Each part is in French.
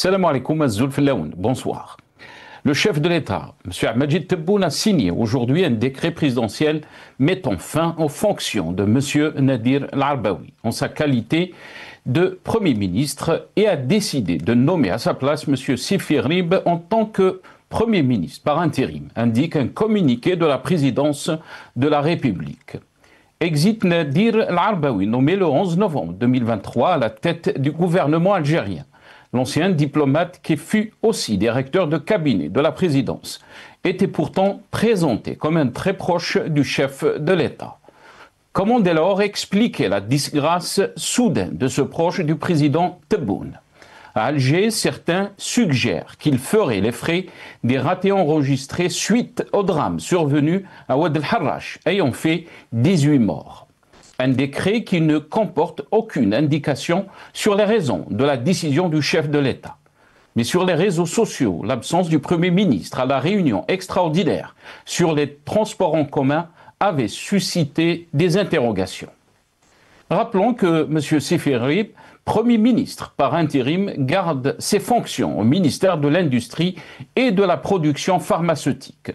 Salam alaikum Azzoul Filaoun, bonsoir. Le chef de l'État, M. Majid Tebboune, a signé aujourd'hui un décret présidentiel mettant fin aux fonctions de M. Nadir El-Arbaoui en sa qualité de Premier ministre et a décidé de nommer à sa place M. Sifi Rib en tant que Premier ministre par intérim, indique un communiqué de la présidence de la République. Exit Nadir El-Arbaoui, nommé le 11 novembre 2023 à la tête du gouvernement algérien. L'ancien diplomate, qui fut aussi directeur de cabinet de la présidence, était pourtant présenté comme un très proche du chef de l'État. Comment dès lors expliquer la disgrâce soudaine de ce proche du président Tebboune? À Alger, certains suggèrent qu'il ferait les frais des ratés enregistrés suite au drame survenu à Oued el-Harrach, ayant fait 18 morts. Un décret qui ne comporte aucune indication sur les raisons de la décision du chef de l'État. Mais sur les réseaux sociaux, l'absence du Premier ministre à la réunion extraordinaire sur les transports en commun avait suscité des interrogations. Rappelons que M. Sifi Rib, Premier ministre par intérim, garde ses fonctions au ministère de l'Industrie et de la Production pharmaceutique,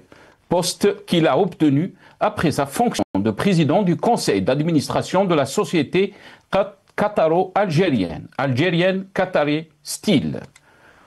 poste qu'il a obtenu après sa fonction de président du conseil d'administration de la société qataro-algérienne, Qatari Steel.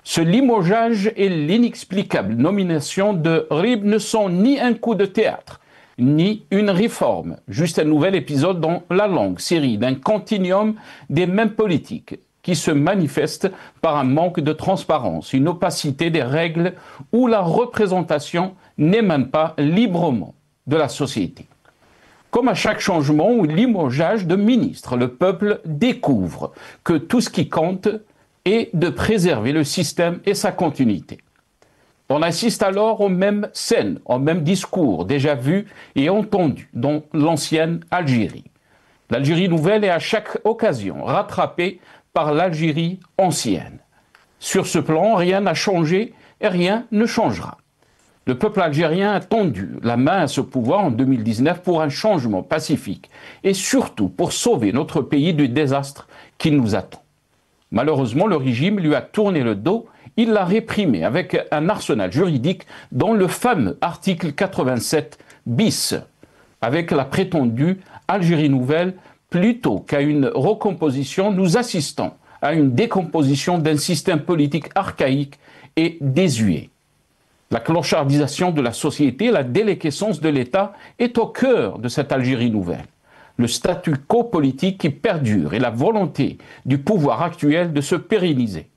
Ce limogeage et l'inexplicable nomination de Rib ne sont ni un coup de théâtre, ni une réforme, juste un nouvel épisode dans la longue série d'un continuum des mêmes politiques qui se manifeste par un manque de transparence, une opacité des règles où la représentation n'émane pas librement de la société. Comme à chaque changement ou limogeage de ministre, le peuple découvre que tout ce qui compte est de préserver le système et sa continuité. On assiste alors aux mêmes scènes, aux mêmes discours déjà vus et entendus dans l'ancienne Algérie. L'Algérie nouvelle est à chaque occasion rattrapée par l'Algérie ancienne. Sur ce plan, rien n'a changé et rien ne changera. Le peuple algérien a tendu la main à ce pouvoir en 2019 pour un changement pacifique et surtout pour sauver notre pays du désastre qui nous attend. Malheureusement, le régime lui a tourné le dos, il l'a réprimé avec un arsenal juridique dont le fameux article 87 bis, avec la prétendue Algérie nouvelle, plutôt qu'à une recomposition, nous assistons à une décomposition d'un système politique archaïque et désuet. La clochardisation de la société, la déliquescence de l'État est au cœur de cette Algérie nouvelle. Le statu quo politique qui perdure et la volonté du pouvoir actuel de se pérenniser.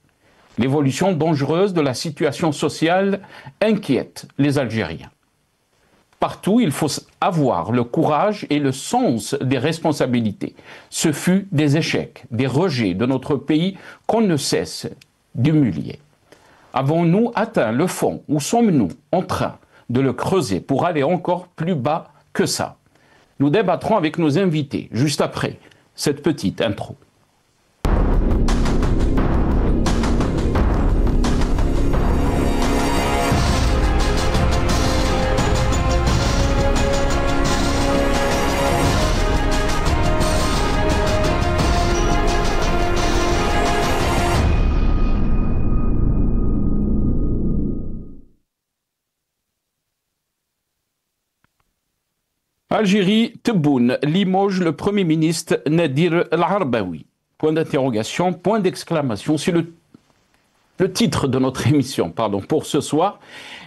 L'évolution dangereuse de la situation sociale inquiète les Algériens. Partout, il faut avoir le courage et le sens des responsabilités. Ce fut des échecs, des rejets de notre pays qu'on ne cesse d'humilier. Avons-nous atteint le fond ou sommes-nous en train de le creuser pour aller encore plus bas que ça? Nous débattrons avec nos invités juste après cette petite intro. Algérie, Tebboune limoge le Premier ministre Nadir El-Arbaoui. Point d'interrogation, point d'exclamation. C'est le titre de notre émission pour ce soir.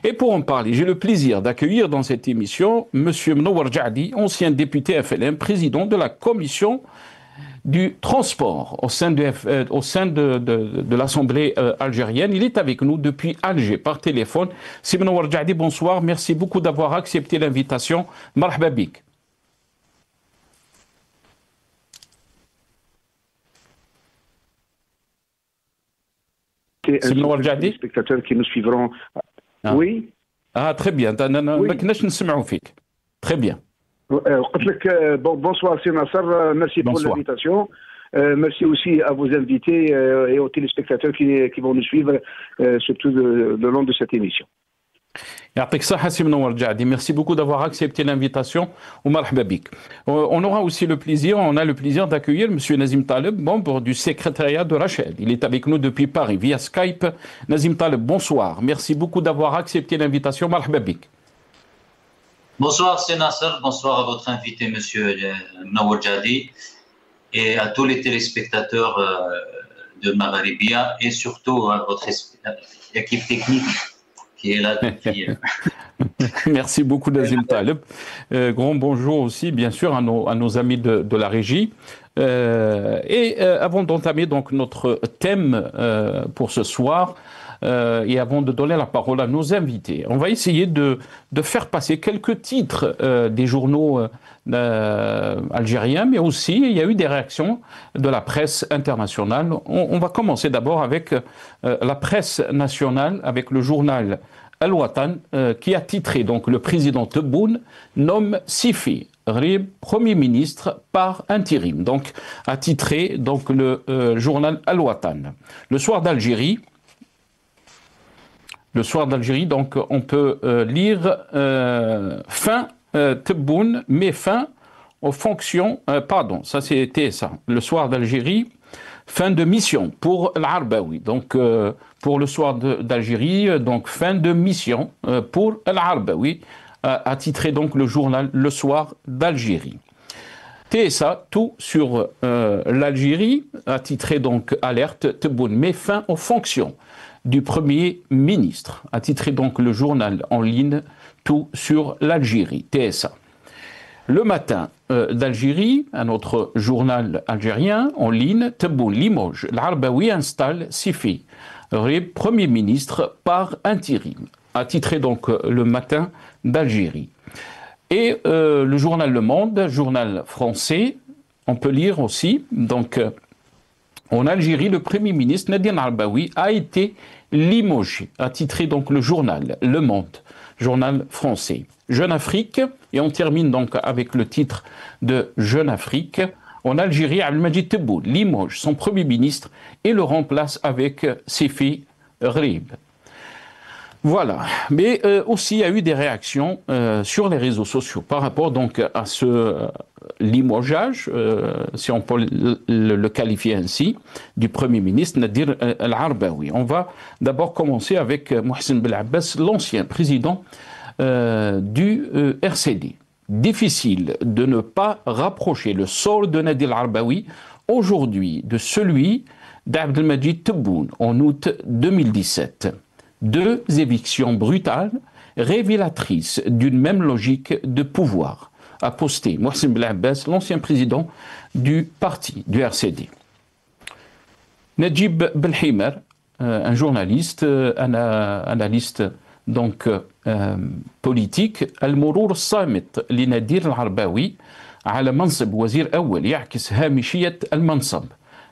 Et pour en parler, j'ai le plaisir d'accueillir dans cette émission M. Mnower Djadi, ancien député FLN, président de la commission du transport au sein de l'Assemblée algérienne. Il est avec nous depuis Alger par téléphone. Si Mnower Djadi, bonsoir. Merci beaucoup d'avoir accepté l'invitation. Marhaba bik. C'est Mnower Djadi. Les spectateurs qui nous suivront. Ah. Oui. Ah, très bien. Très bien. Bonsoir, c'est Nasser. Merci pour l'invitation. Merci aussi à vos invités et aux téléspectateurs qui vont nous suivre, surtout le long de cette émission. Merci beaucoup d'avoir accepté l'invitation. On aura aussi le plaisir, d'accueillir M. Nazim Taleb, membre du secrétariat de Rachel. Il est avec nous depuis Paris via Skype. Nazim Taleb, bonsoir. Merci beaucoup d'avoir accepté l'invitation. Bonsoir, c'est Nasser. Bonsoir à votre invité, M. Nawadjadi, et à tous les téléspectateurs de Magharibia, et surtout à votre équipe technique qui est là depuis. Merci beaucoup, Nazim Taleb. Grand bonjour aussi, bien sûr, à nos amis de la régie. Avant d'entamer donc notre thème pour ce soir, et avant de donner la parole à nos invités, on va essayer de faire passer quelques titres des journaux algériens, mais aussi il y a eu des réactions de la presse internationale. On va commencer d'abord avec la presse nationale, avec le journal Al-Watan, qui a titré donc le président Tebboune nomme Sifi Rib Premier ministre par intérim. Donc a titré donc le journal Al-Watan. Le soir d'Algérie, donc on peut lire fin Tebboune met fin aux fonctions. Pardon, ça c'était ça. Le soir d'Algérie, fin de mission pour l'Arbaoui. Donc pour le soir d'Algérie, donc fin de mission pour l'Arbaoui, a titré donc le journal Le Soir d'Algérie. TSA, tout sur l'Algérie, a titré donc alerte Tebboune met fin aux fonctions du Premier ministre, a titré donc le journal en ligne tout sur l'Algérie, TSA. Le matin d'Algérie, un autre journal algérien en ligne, Tebboune Limoges, l'Arbaoui installe Sifi Rib Premier ministre par intérim, a titré donc le matin d'Algérie. Et le journal Le Monde, journal français, on peut lire aussi, donc en Algérie, le Premier ministre Nadine Arbaoui a été limogé, a titré donc le journal Le Monde, journal français. Jeune Afrique, et on termine donc avec le titre de Jeune Afrique. En Algérie, Abdelmadjid Tebboune limoge son Premier ministre et le remplace avec Sifi Rib. Voilà, mais aussi il y a eu des réactions sur les réseaux sociaux par rapport donc à ce limogeage, si on peut le qualifier ainsi, du Premier ministre Nadir Al-Arbaoui. On va d'abord commencer avec Mohsen Belabbas, l'ancien président du RCD. Difficile de ne pas rapprocher le sort de Nadir Al-Arbaoui aujourd'hui de celui d'Abdelmadjid Tebboune en août 2017. Deux évictions brutales, révélatrices d'une même logique de pouvoir, a posté Mohsen Belabbas, l'ancien président du parti, du RCD. Najib Belhimer, un journaliste, analyste donc politique, المرور الصامت لنادر العرباوي على منصب وزير أول يعكس هامشية المنصب.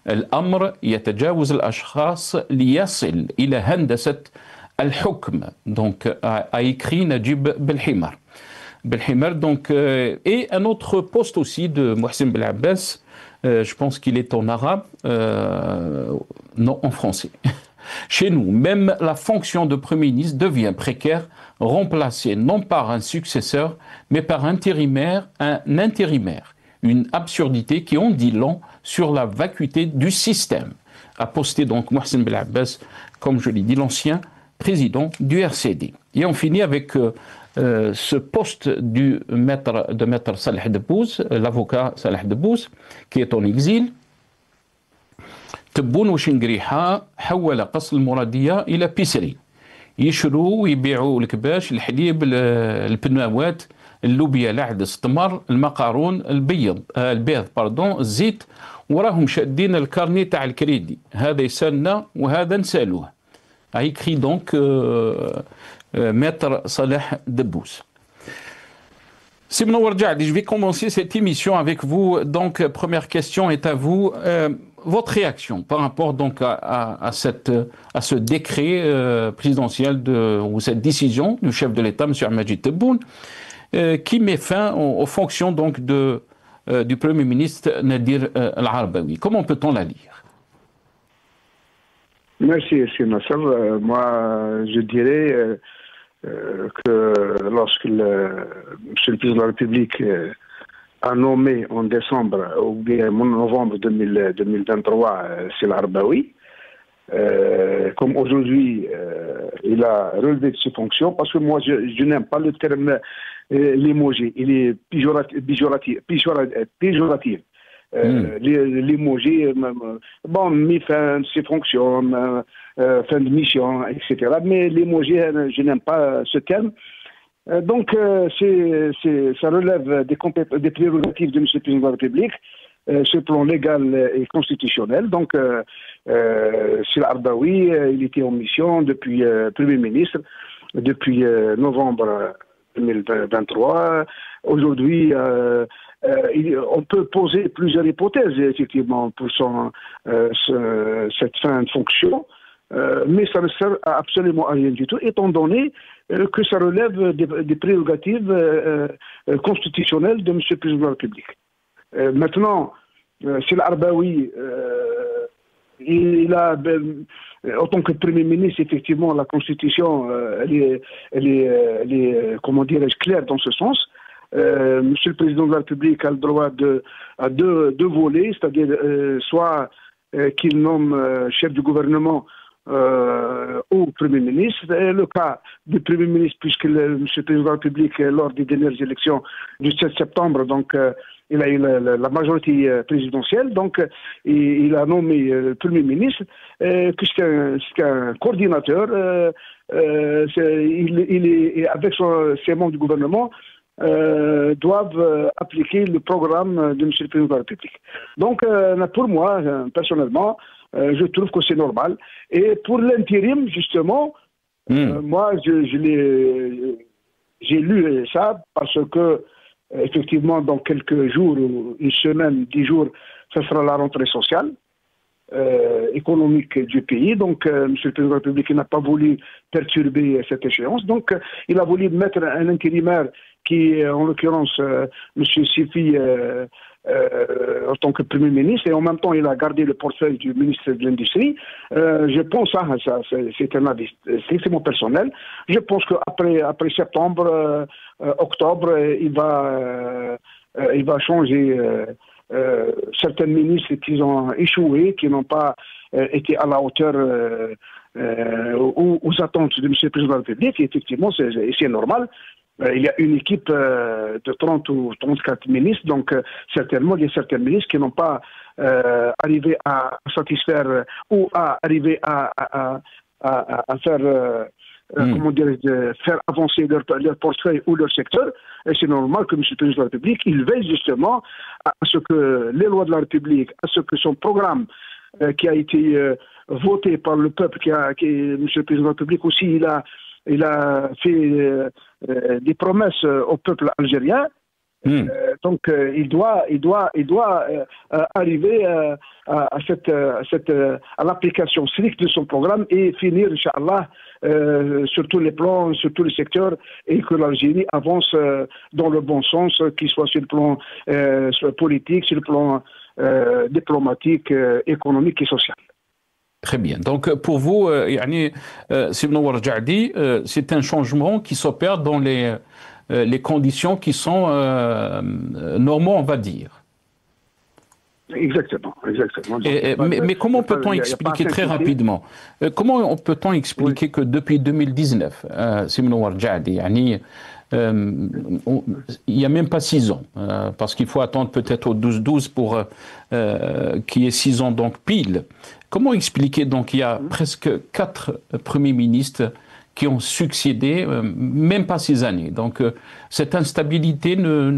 الأمر يتجاوز الأشخاص ليصل إلى هندسة الحكم. Donc a écrit Najib Belhimer. Belhimer donc et un autre post aussi de Mohsen Belabbas, je pense qu'il est en arabe, non en français. Chez nous, même la fonction de Premier ministre devient précaire, remplacée non par un successeur, mais par un intérimaire. Une absurdité qui en dit long sur la vacuité du système. A posté donc Mohsen Belabbas, comme je l'ai dit, l'ancien président du RCD. Et on finit avec ce poste de maître Salah Debbouze, l'avocat Salah Debbouze, qui est en exil. تبون وشنقريحة حول قصر المرادية إلى بيسري يشروا ويبيعوا الكباش الحليب البناوات اللوبيا العدس التمر المقارون البيض الزيت وراهم شادين الكارني تاع الكريدي هذا يسالنا وهذا نسالوه a écrit donc maître Salah Debbouze. Sibna Warjadi, je vais commencer cette émission avec vous. Donc, première question est à vous. Votre réaction par rapport donc à ce décret présidentiel ou cette décision du chef de l'État, M. Abdelmadjid Tebboune, qui met fin aux fonctions donc du Premier ministre Nadir Al-Arbaoui. Comment peut-on la lire? Merci, M. Nasser. Moi, je dirais que lorsque Monsieur le Président de la République a nommé en décembre ou bien en novembre 2023 c'est l'Arbaoui, comme aujourd'hui il a relevé de ses fonctions, parce que moi je n'aime pas le terme limogé, il est péjoratif. Limogé, bon, mis fin de ses fonctions, fin de mission, etc. Mais limogé, je n'aime pas ce terme. Donc, ça relève des prérogatives de M. le Président de la République, sur le plan légal et constitutionnel. Donc, c'est l'Arbaoui, il était en mission depuis Premier ministre, depuis novembre 2023. Aujourd'hui, on peut poser plusieurs hypothèses, effectivement, pour cette fin de fonction, mais ça ne sert absolument à rien du tout, étant donné que ça relève des prérogatives constitutionnelles de M. le Président de la République. Maintenant, c'est l'Arbaoui, il a, en tant que Premier ministre, effectivement, la Constitution, elle est comment dirais-je, claire dans ce sens. Monsieur le Président de la République a le droit à deux volets, c'est-à-dire soit qu'il nomme chef du gouvernement au Premier ministre. Le cas du Premier ministre, puisque Monsieur le Président de la République, lors des dernières élections du 7 septembre, donc il a eu la majorité présidentielle, donc il a nommé le Premier ministre, que c'est un coordinateur, il est avec ses membres du gouvernement, doivent appliquer le programme de M. le Président de la République. Donc, pour moi, personnellement, je trouve que c'est normal. Et pour l'intérim, justement, moi, j'ai lu ça parce que, effectivement, dans quelques jours, une semaine, 10 jours, ce sera la rentrée sociale, économique du pays. Donc, M. le Président de la République n'a pas voulu perturber cette échéance. Donc, il a voulu mettre un intérimaire qui, en l'occurrence, M. Sifi, en tant que Premier ministre, et en même temps, il a gardé le portefeuille du ministre de l'Industrie. Je pense, ça, c'est un avis strictement personnel, je pense qu'après septembre, octobre, il va changer certains ministres qui ont échoué, qui n'ont pas été à la hauteur aux attentes de M. le Président de la République. Et effectivement, c'est normal. Il y a une équipe de 30 ou 34 ministres, donc certainement il y a certains ministres qui n'ont pas arrivé à satisfaire ou à arriver à faire, comment dirais-je, faire avancer leur portefeuille ou leur secteur. Et c'est normal que M. le Président de la République, il veille justement à ce que les lois de la République, à ce que son programme qui a été voté par le peuple, M. le Président de la République aussi, il a fait des promesses au peuple algérien. Donc, il doit arriver à l'application stricte de son programme et finir, Inch'Allah, sur tous les plans, sur tous les secteurs, et que l'Algérie avance dans le bon sens, qu'il soit sur le plan politique, sur le plan diplomatique, économique et social. Très bien. Donc, pour vous, Sib Nawar Jaddi, c'est un changement qui s'opère dans les conditions qui sont normaux, on va dire. Exactement. Mais comment peut-on expliquer très rapidement, comment peut-on expliquer que depuis 2019, Sib Nawar Jaddi, il n'y a même pas 6 ans, parce qu'il faut attendre peut-être au 12-12 pour qu'il y ait 6 ans, donc pile. Comment expliquer, donc, il y a presque 4 premiers ministres qui ont succédé, même pas 6 années. Donc, cette instabilité ne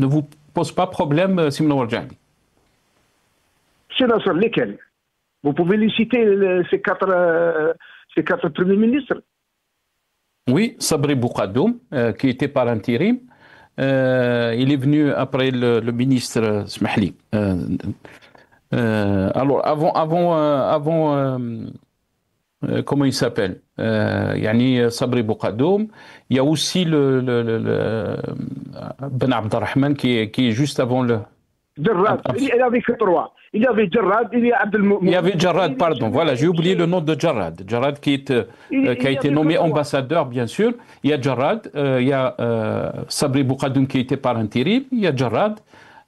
vous pose pas problème, Sib Nawar Jaddi? C'est dans lesquels? Vous pouvez les citer, ces quatre premiers ministres? Oui, Sabri Boukhadoum, qui était par intérim. Il est venu après le ministre Smahli. Alors, avant comment il s'appelle, Sabri Boukhadoum, il y a aussi Ben Abdelrahman qui est juste avant le... Jarrad. Il n'y avait que 3. Il y avait Jarrad, il y a Abdelmoumene. Il y avait Jarrad, pardon, voilà, j'ai oublié le nom de Jarrad. Jarrad qui a été nommé ambassadeur, bien sûr. Il y a Jarrad, il y a Sabri Boukadoun qui était par intérim, il y a Jarrad,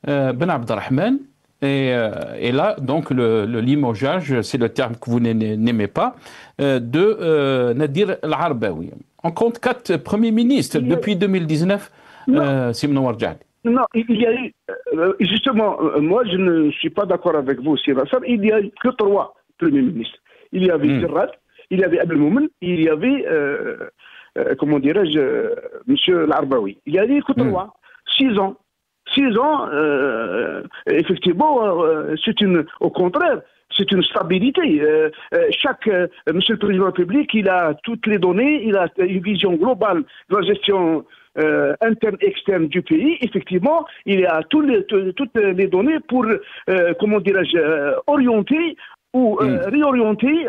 Ben Abdelrahman. Et là, donc, le limogeage, c'est le terme que vous n'aimez pas, de Nadir Al-Arbaoui. On compte 4 premiers ministres depuis 2019, Simon Warjadi. Non, il y a eu, justement, moi je ne suis pas d'accord avec vous, Sir Hassan, il n'y a eu que 3 premiers ministres. Il y avait Jarrad, il y avait Abdelmoumene, il y avait, comment dirais-je, M. Al-Arbaoui. Il y a eu que 3, 6 ans. 6 ans, effectivement, au contraire, c'est une stabilité. Monsieur le Président de la République, il a toutes les données, il a une vision globale de la gestion interne et externe du pays. Effectivement, il a toutes les données pour, comment dirais-je, orienter ou réorienter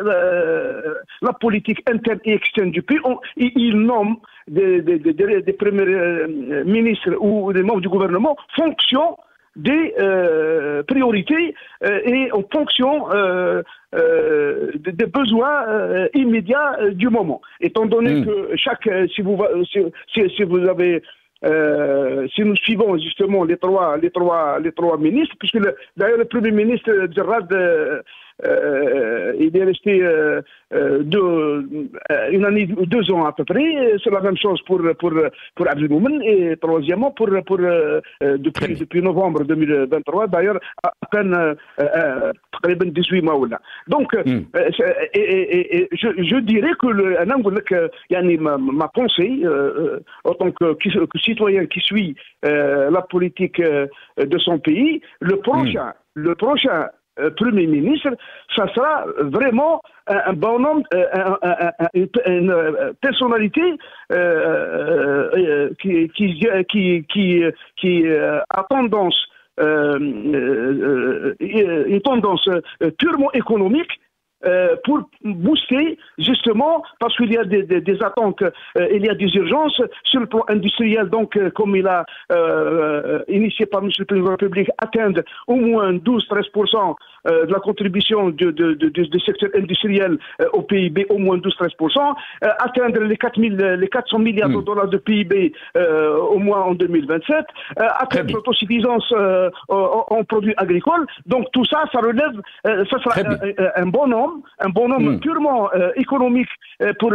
la politique interne et externe du pays. Il nomme des premiers ministres ou des membres du gouvernement fonction des priorités et en fonction des besoins immédiats du moment. Étant donné que si nous suivons justement les trois ministres, puisque d'ailleurs le premier ministre Jarrad, il est resté une année ou 2 ans à peu près. C'est la même chose pour Abdelmoumene et troisièmement depuis novembre 2023. D'ailleurs, à peine 18 mois. Donc, je dirais que ma pensée, en tant que citoyen qui suit la politique de son pays, le prochain Premier ministre, ça sera vraiment un bonhomme, une personnalité qui a tendance, une tendance purement économique, pour booster justement, parce qu'il y a des attentes, il y a des urgences sur le plan industriel, donc comme il a initié par M. le Président de la République, atteindre au moins 12-13% de la contribution du secteur industriel au PIB, au moins 12-13%, atteindre les 400 milliards de dollars de PIB au moins en 2027, atteindre l'autosuffisance en produits agricoles. Donc tout ça, ça relève, ça sera un bonhomme purement économique pour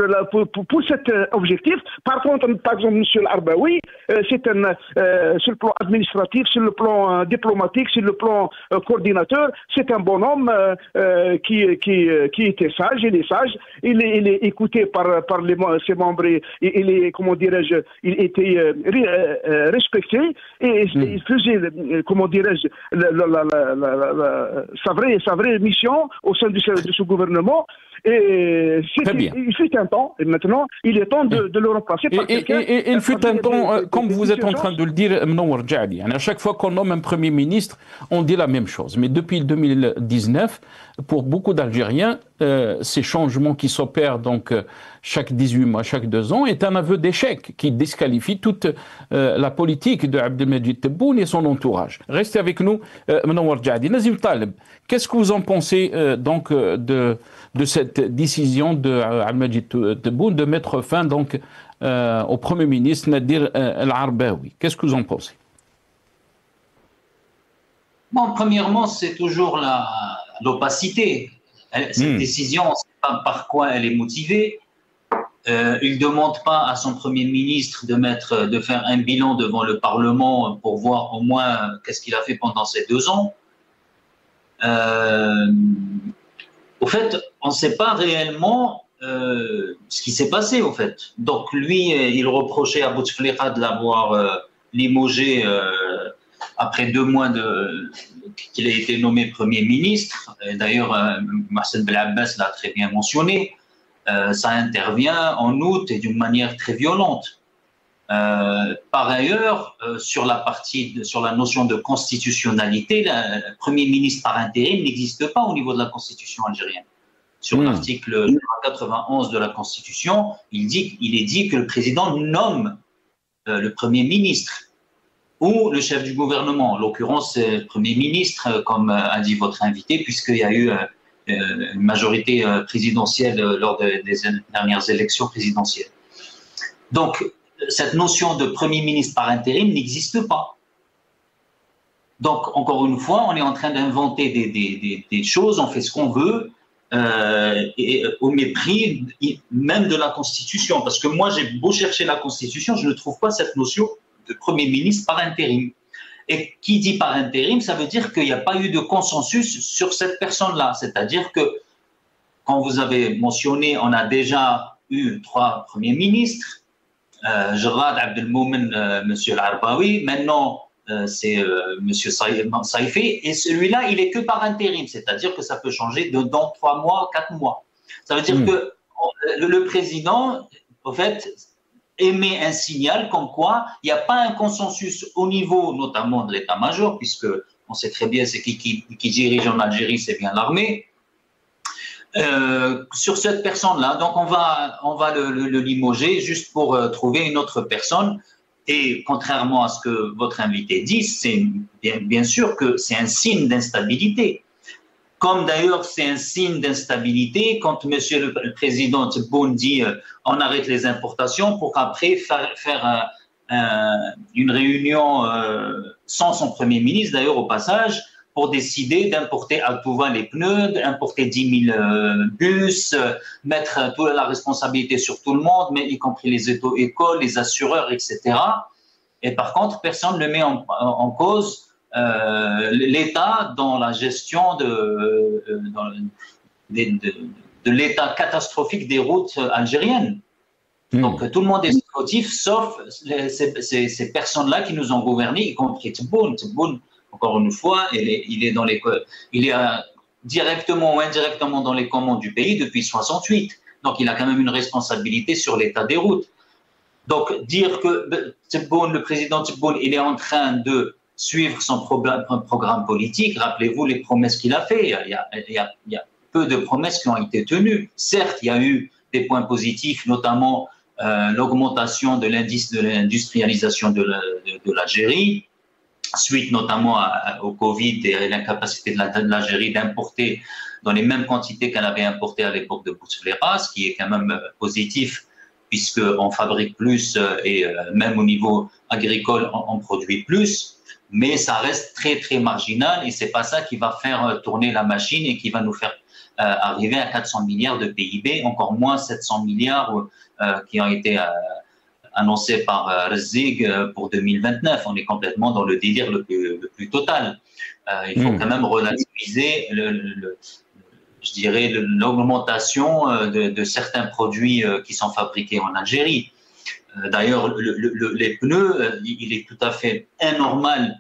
cet objectif. Par contre, par exemple, M. Al-Arbaoui, c'est sur le plan administratif, sur le plan diplomatique, sur le plan coordinateur, c'est un bonhomme qui était sage, il est sage, il est écouté par ses membres, il est, comment dirais-je, il était respecté et il faisait, comment dirais-je, sa vraie mission au sein de ce gouvernement. Et il fut un temps, et maintenant, il est temps de le remplacer par quelqu'un. Et il fut un temps, comme vous êtes en train de le dire, Mnower Djadi. À chaque fois qu'on nomme un Premier ministre, on dit la même chose. Mais depuis 2019, pour beaucoup d'Algériens, ces changements qui s'opèrent donc chaque 18 mois, chaque 2 ans, est un aveu d'échec qui disqualifie toute la politique de Abdelmajid Tebboune et son entourage. Restez avec nous, Mnower Djadi. Nazim Taleb, qu'est-ce que vous en pensez donc de cette décision de Abdelmajid Tebboune de mettre fin donc au Premier ministre Nadir Al-Arbaoui? Qu'est-ce que vous en pensez? Bon, premièrement, c'est toujours l'opacité. Cette décision, on ne sait pas par quoi elle est motivée. Il ne demande pas à son Premier ministre de faire un bilan devant le Parlement pour voir au moins qu'est-ce qu'il a fait pendant ces 2 ans. Au fait, on ne sait pas réellement ce qui s'est passé, au fait. Donc, lui, il reprochait à Bouteflika de l'avoir limogé après 2 mois qu'il a été nommé Premier ministre. D'ailleurs, Marcel Belabbès l'a très bien mentionné. Ça intervient en août et d'une manière très violente. Par ailleurs, sur la notion de constitutionnalité, le Premier ministre par intérim n'existe pas au niveau de la Constitution algérienne. Sur l'article 91 de la Constitution, il est dit que le président nomme le Premier ministre. ou le chef du gouvernement, en l'occurrence le Premier ministre, comme a dit votre invité, puisqu'il y a eu une majorité présidentielle lors des dernières élections présidentielles. Donc, cette notion de Premier ministre par intérim n'existe pas. Donc, encore une fois, on est en train d'inventer des choses, on fait ce qu'on veut, et au mépris même de la Constitution. Parce que moi, j'ai beau chercher la Constitution, je ne trouve pas cette notion de Premier ministre par intérim. Et qui dit par intérim, ça veut dire qu'il n'y a pas eu de consensus sur cette personne-là. C'est-à-dire que, quand vous avez mentionné, on a déjà eu 3 premiers ministres, Jarrad Abdelmoumen, M. Al-Arbaoui, maintenant c'est M. Saifi, et celui-là, il est que par intérim, c'est-à-dire que ça peut changer dans 3 mois, 4 mois. Ça veut dire que le président, en fait, émet un signal comme quoi il n'y a pas un consensus au niveau notamment de l'état-major, puisque on sait très bien c'est qui dirige en Algérie, c'est bien l'armée, sur cette personne-là. Donc on va le limoger juste pour trouver une autre personne. Et contrairement à ce que votre invité dit, c'est bien sûr que c'est un signe d'instabilité. Comme d'ailleurs c'est un signe d'instabilité quand Monsieur le Président Tebboune dit on arrête les importations pour après faire une réunion sans son Premier ministre, d'ailleurs au passage, pour décider d'importer à tout va les pneus, d'importer 10 000 bus, mettre toute la responsabilité sur tout le monde, mais y compris les écoles, les assureurs, etc. Et par contre, personne ne met en cause l'État dans la gestion de l'état catastrophique des routes algériennes. Donc tout le monde est fautif, sauf ces personnes-là qui nous ont gouvernés, y compris Tebboune. Tebboune, encore une fois, il est directement ou indirectement dans les commandes du pays depuis 68. Donc il a quand même une responsabilité sur l'état des routes. Donc dire que Tebboune, le président Tebboune, il est en train de suivre son programme politique, rappelez-vous les promesses qu'il a fait. Il y a peu de promesses qui ont été tenues. Certes, il y a eu des points positifs, notamment l'augmentation de l'indice de l'industrialisation de l'Algérie, suite notamment au Covid et l'incapacité de l'Algérie d'importer dans les mêmes quantités qu'elle avait importé à l'époque de Bouteflika, ce qui est quand même positif puisqu'on fabrique plus et même au niveau agricole, on produit plus. Mais ça reste très, très marginal et ce n'est pas ça qui va faire tourner la machine et qui va nous faire arriver à 400 milliards de PIB, encore moins 700 milliards qui ont été annoncés par Rezig pour 2029. On est complètement dans le délire le plus total. Il faut quand même relativiser, je dirais, l'augmentation de certains produits qui sont fabriqués en Algérie. D'ailleurs, les pneus, il est tout à fait anormal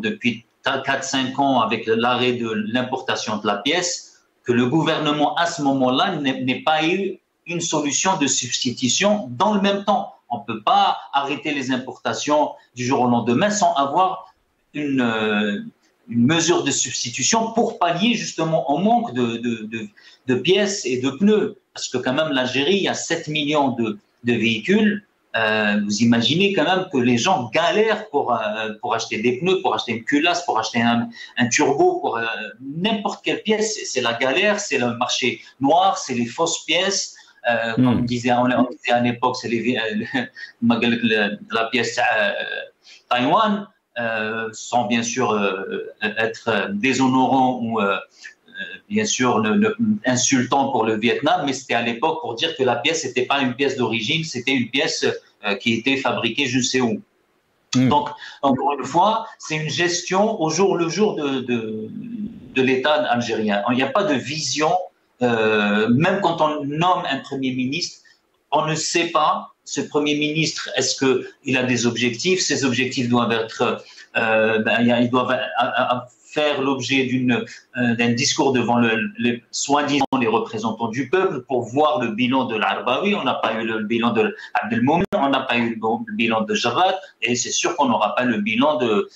depuis 4-5 ans avec l'arrêt de l'importation de la pièce que le gouvernement à ce moment-là n'ait pas eu une solution de substitution dans le même temps. On ne peut pas arrêter les importations du jour au lendemain sans avoir une mesure de substitution pour pallier justement au manque de pièces et de pneus. Parce que quand même l'Algérie, il y a 7 millions de véhicules. Vous imaginez quand même que les gens galèrent pour acheter des pneus, pour acheter une culasse, pour acheter un turbo, pour n'importe quelle pièce. C'est la galère, c'est le marché noir, c'est les fausses pièces. Comme on disait à l'époque, c'est la pièce Taïwan, sans bien sûr être déshonorant ou bien sûr insultant pour le Vietnam, mais c'était à l'époque pour dire que la pièce n'était pas une pièce d'origine, c'était une pièce qui était fabriquée je ne sais où. Donc, encore une fois, c'est une gestion au jour le jour de l'État algérien. Il n'y a pas de vision, même quand on nomme un Premier ministre, on ne sait pas, ce Premier ministre, est-ce qu'il a des objectifs? Ces objectifs doivent être, ils doivent faire l'objet d'un discours devant soi-disant les représentants du peuple pour voir le bilan de l'Arbaoui. On n'a pas eu le bilan de Abdelmoumen, on n'a pas eu le bilan de Jarrad, et c'est sûr qu'on n'aura pas le bilan de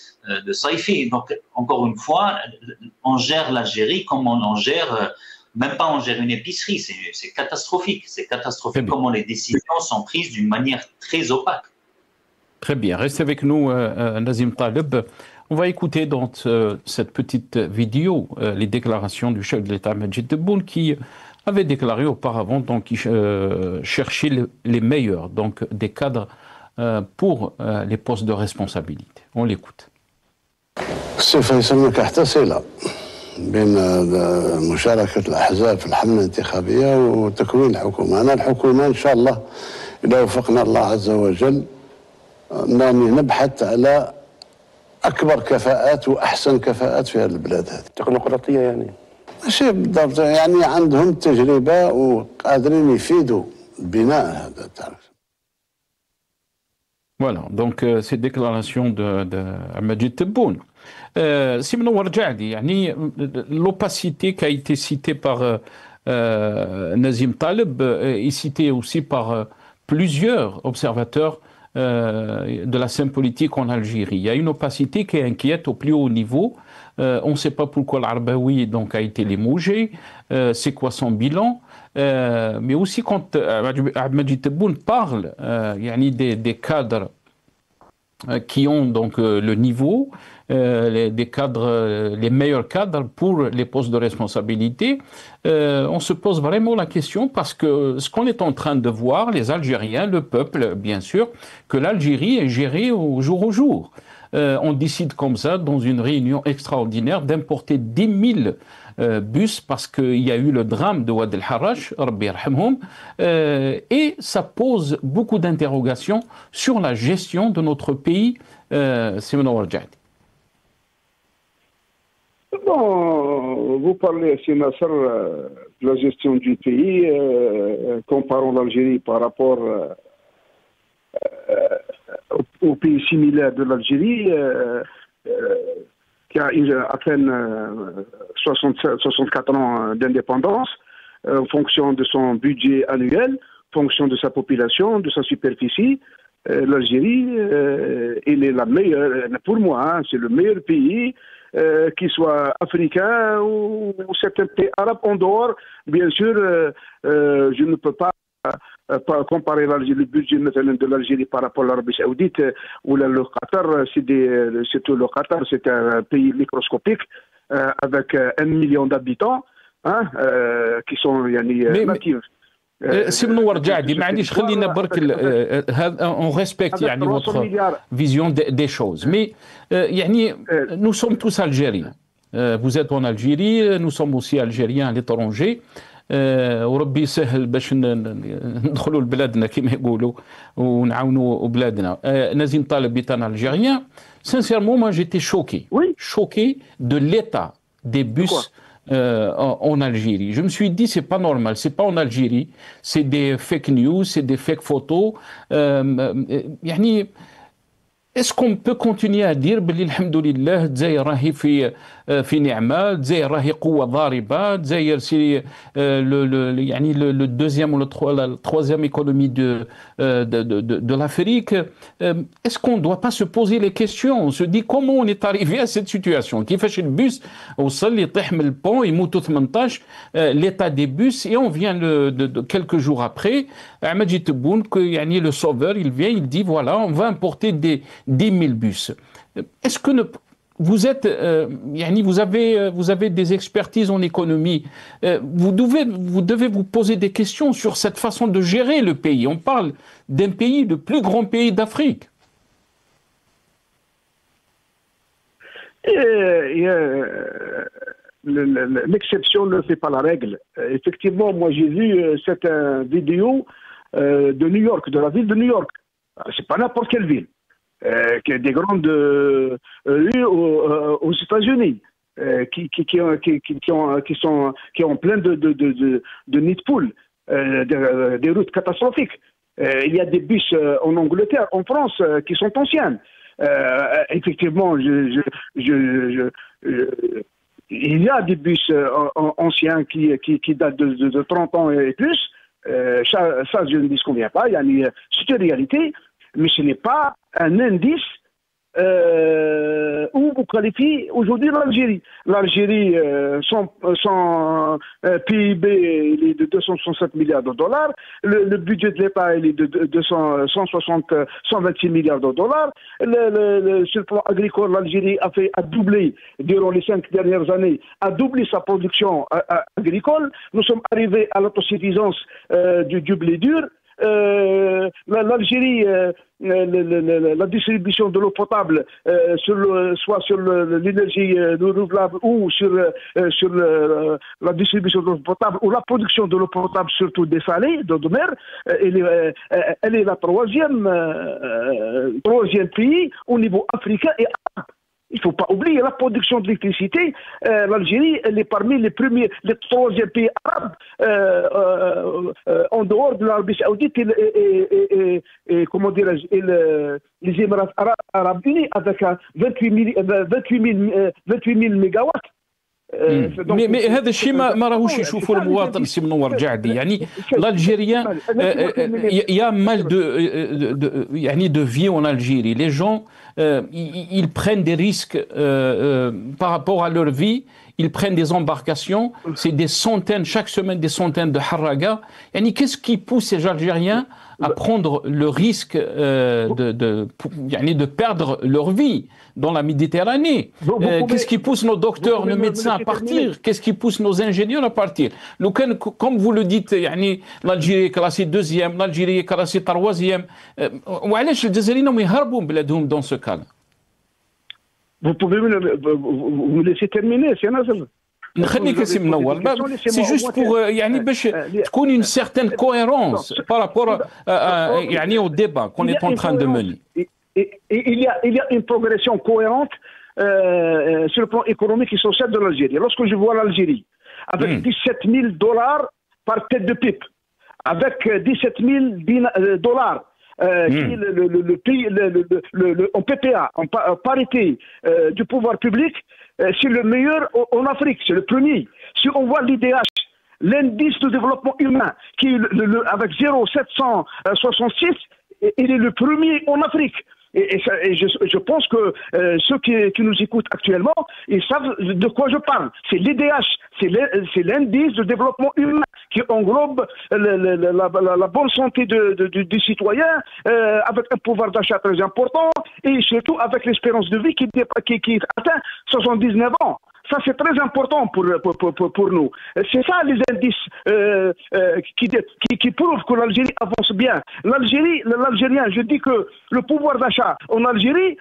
Saifi. Donc, encore une fois, on gère l'Algérie comme on en gère, même pas on gère une épicerie, c'est catastrophique. C'est catastrophique comment les décisions sont prises d'une manière très opaque. Très bien, restez avec nous, Nazim Taleb. On va écouter dans cette petite vidéo les déclarations du chef de l'État Majid Tebboune qui avait déclaré auparavant donc qu'il cherchait les meilleurs, donc des cadres pour les postes de responsabilité. On l'écoute. الصفة يسمى حتى صلة بين مشاركة الأحزاب في الحملة الانتخابية وتكوين الحكومة. أنا الحكومة إن شاء الله إذا وفقنا الله عز وجل أنني نبحث على أكبر كفاءات وأحسن كفاءات في هذه البلاد هذه. تكنوقراطية يعني؟ ماشي بالضبط، يعني عندهم تجربة وقادرين يفيدوا بناء هذا التعرف. Voilà, donc ces déclarations de Majid Tebboune. Simon Warjadi, l'opacité qui a été citée par Nazim Taleb est citée aussi par plusieurs observateurs de la scène politique en Algérie. Il y a une opacité qui inquiète au plus haut niveau. On ne sait pas pourquoi l'Arbaoui donc a été limogé, c'est quoi son bilan. Mais aussi quand Majid Tebboune parle des cadres qui ont donc le niveau, des cadres, les meilleurs cadres pour les postes de responsabilité, on se pose vraiment la question parce que ce qu'on est en train de voir, les Algériens, le peuple, bien sûr, que l'Algérie est gérée au jour. On décide comme ça, dans une réunion extraordinaire, d'importer 10 000 bus parce qu'il y a eu le drame de Wad el-Harrach, Rabbi yarhamhum, et ça pose beaucoup d'interrogations sur la gestion de notre pays. Simon Warjadi. Bon, vous parlez, c'est Nasser, de la gestion du pays, comparons l'Algérie par rapport aux pays similaires de l'Algérie, qui a à peine 64 ans d'indépendance, en fonction de son budget annuel, en fonction de sa population, de sa superficie. L'Algérie, elle est la meilleure, pour moi, c'est le meilleur pays, qu'il soit africain ou certains pays arabes en dehors. Bien sûr, je ne peux pas comparer le budget de l'Algérie par rapport à l'Arabie Saoudite ou le Qatar. Surtout le Qatar, c'est un pays microscopique avec 1 million d'habitants qui sont natifs. Simon Warjadi, معليش خلينا برك on respecte votre vision des choses, mais nous sommes tous Algériens. Vous êtes en Algérie, nous sommes aussi Algériens à l'étranger. وربي يسهل باش ندخلوا لبلادنا كما يقولوا ونعاونوا بلادنا. Nazim Taleb est un Algérien. Sincèrement, moi j'étais choqué de l'état des bus en Algérie. Je me suis dit, c'est pas normal, c'est pas en Algérie, c'est des fake news, c'est des fake photos. Est-ce qu'on peut continuer à dire باللي الحمد لله الجزائر راهي في نعمه، الجزائر راهي قوه ضاربه، الجزائر سي le deuxième ou la troisième économie de l'Afrique. Est-ce qu'on ne doit pas se poser les questions? On se dit comment on est arrivé à cette situation? كيفاش البus وصل يطيح من البون يموتوا 18 l'état des bus, et on vient quelques jours après Majid Tebboune, le sauveur, il vient, il dit voilà, on va importer 10 000 bus. Est-ce que vous êtes, vous avez des expertises en économie, vous devez vous poser des questions sur cette façon de gérer le pays. On parle d'un pays, le plus grand pays d'Afrique. L'exception ne fait pas la règle. Effectivement, moi j'ai vu cette vidéo de New York, de la ville de New York. C'est pas n'importe quelle ville. Qui est des grandes rues aux États-Unis, qui ont plein de nids de poules, des routes catastrophiques. Il y a des bus en Angleterre, en France, qui sont anciens. Effectivement, il y a des bus anciens qui datent de 30 ans et plus. Ça, je ne disconviens pas. C'est une réalité. Mais ce n'est pas un indice où vous qualifiez aujourd'hui l'Algérie. L'Algérie, son PIB il est de 267 milliards de dollars, le budget de l'État il est de 126 milliards de dollars. Sur le plan agricole, l'Algérie a doublé durant les 5 dernières années, a doublé sa production agricole. Nous sommes arrivés à l'autosuffisance du blé dur. L'Algérie, la distribution de l'eau potable, soit sur l'énergie renouvelable ou sur la distribution de l'eau potable ou la production de l'eau potable, surtout dessalée, d'eau de mer, elle est la troisième pays au niveau africain et arabe. Il ne faut pas oublier la production d'électricité. L'Algérie, elle est parmi les troisième pays arabes en dehors de l'Arabie Saoudite et comment dirais-je, les Émirats Arabes Unis avec 28 000 mégawatts. mais هذا الشيء ما راهوش يشوفوا المواطن سي منور جعدي يعني l'Algérien il y a mal de vie en Algérie. Les gens ils prennent des risques par rapport à leur vie. Ils prennent des embarcations, c'est des centaines, chaque semaine des centaines de harraga. Qu'est-ce qui pousse ces Algériens à prendre le risque de perdre leur vie dans la Méditerranée? Qu'est-ce qui pousse nos docteurs, nos médecins à partir? Qu'est-ce qui pousse nos ingénieurs à partir? Comme vous le dites, l'Algérie est classée deuxième, l'Algérie est classée troisième. وعلاش الجزائريين يهربوا من بلادهم dans ce cas-là? Vous pouvez me laisser terminer, c'est Nazal. C'est juste pour باش تكون une certaine cohérence par rapport au débat qu'on est en train de mener. Il y a une progression cohérente sur le plan économique et social de l'Algérie. Lorsque je vois l'Algérie avec 17 000 dollars par tête de pipe, avec 17 000 dollars qui le prix en PPA, en parité du pouvoir public, c'est le meilleur en Afrique, c'est le premier. Si on voit l'IDH, l'indice de développement humain, qui avec 0,766, il est le premier en Afrique. Et je pense que ceux qui nous écoutent actuellement, ils savent de quoi je parle. C'est l'IDH, c'est l'indice de développement humain qui englobe la bonne santé du citoyen, avec un pouvoir d'achat très important et surtout avec l'espérance de vie qui atteint 79 ans. Ça, c'est très important pour nous. C'est ça les indices qui prouvent que l'Algérie avance bien. L'Algérien, je dis que le pouvoir d'achat en Algérie,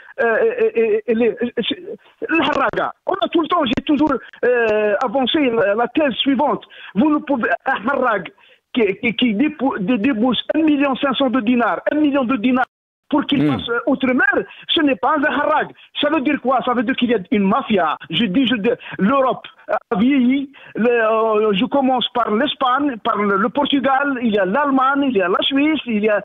le harraga. On a tout le temps, j'ai toujours avancé la thèse suivante. Vous ne pouvez, un harrag qui débouche 1 500 000 de dinars, 1 million de dinars, pour qu'il passe outre-mer, ce n'est pas un harrag. Ça veut dire quoi? Ça veut dire qu'il y a une mafia. Je dis l'Europe a vieilli. Je commence par l'Espagne, par le Portugal, il y a l'Allemagne, il y a la Suisse, il y a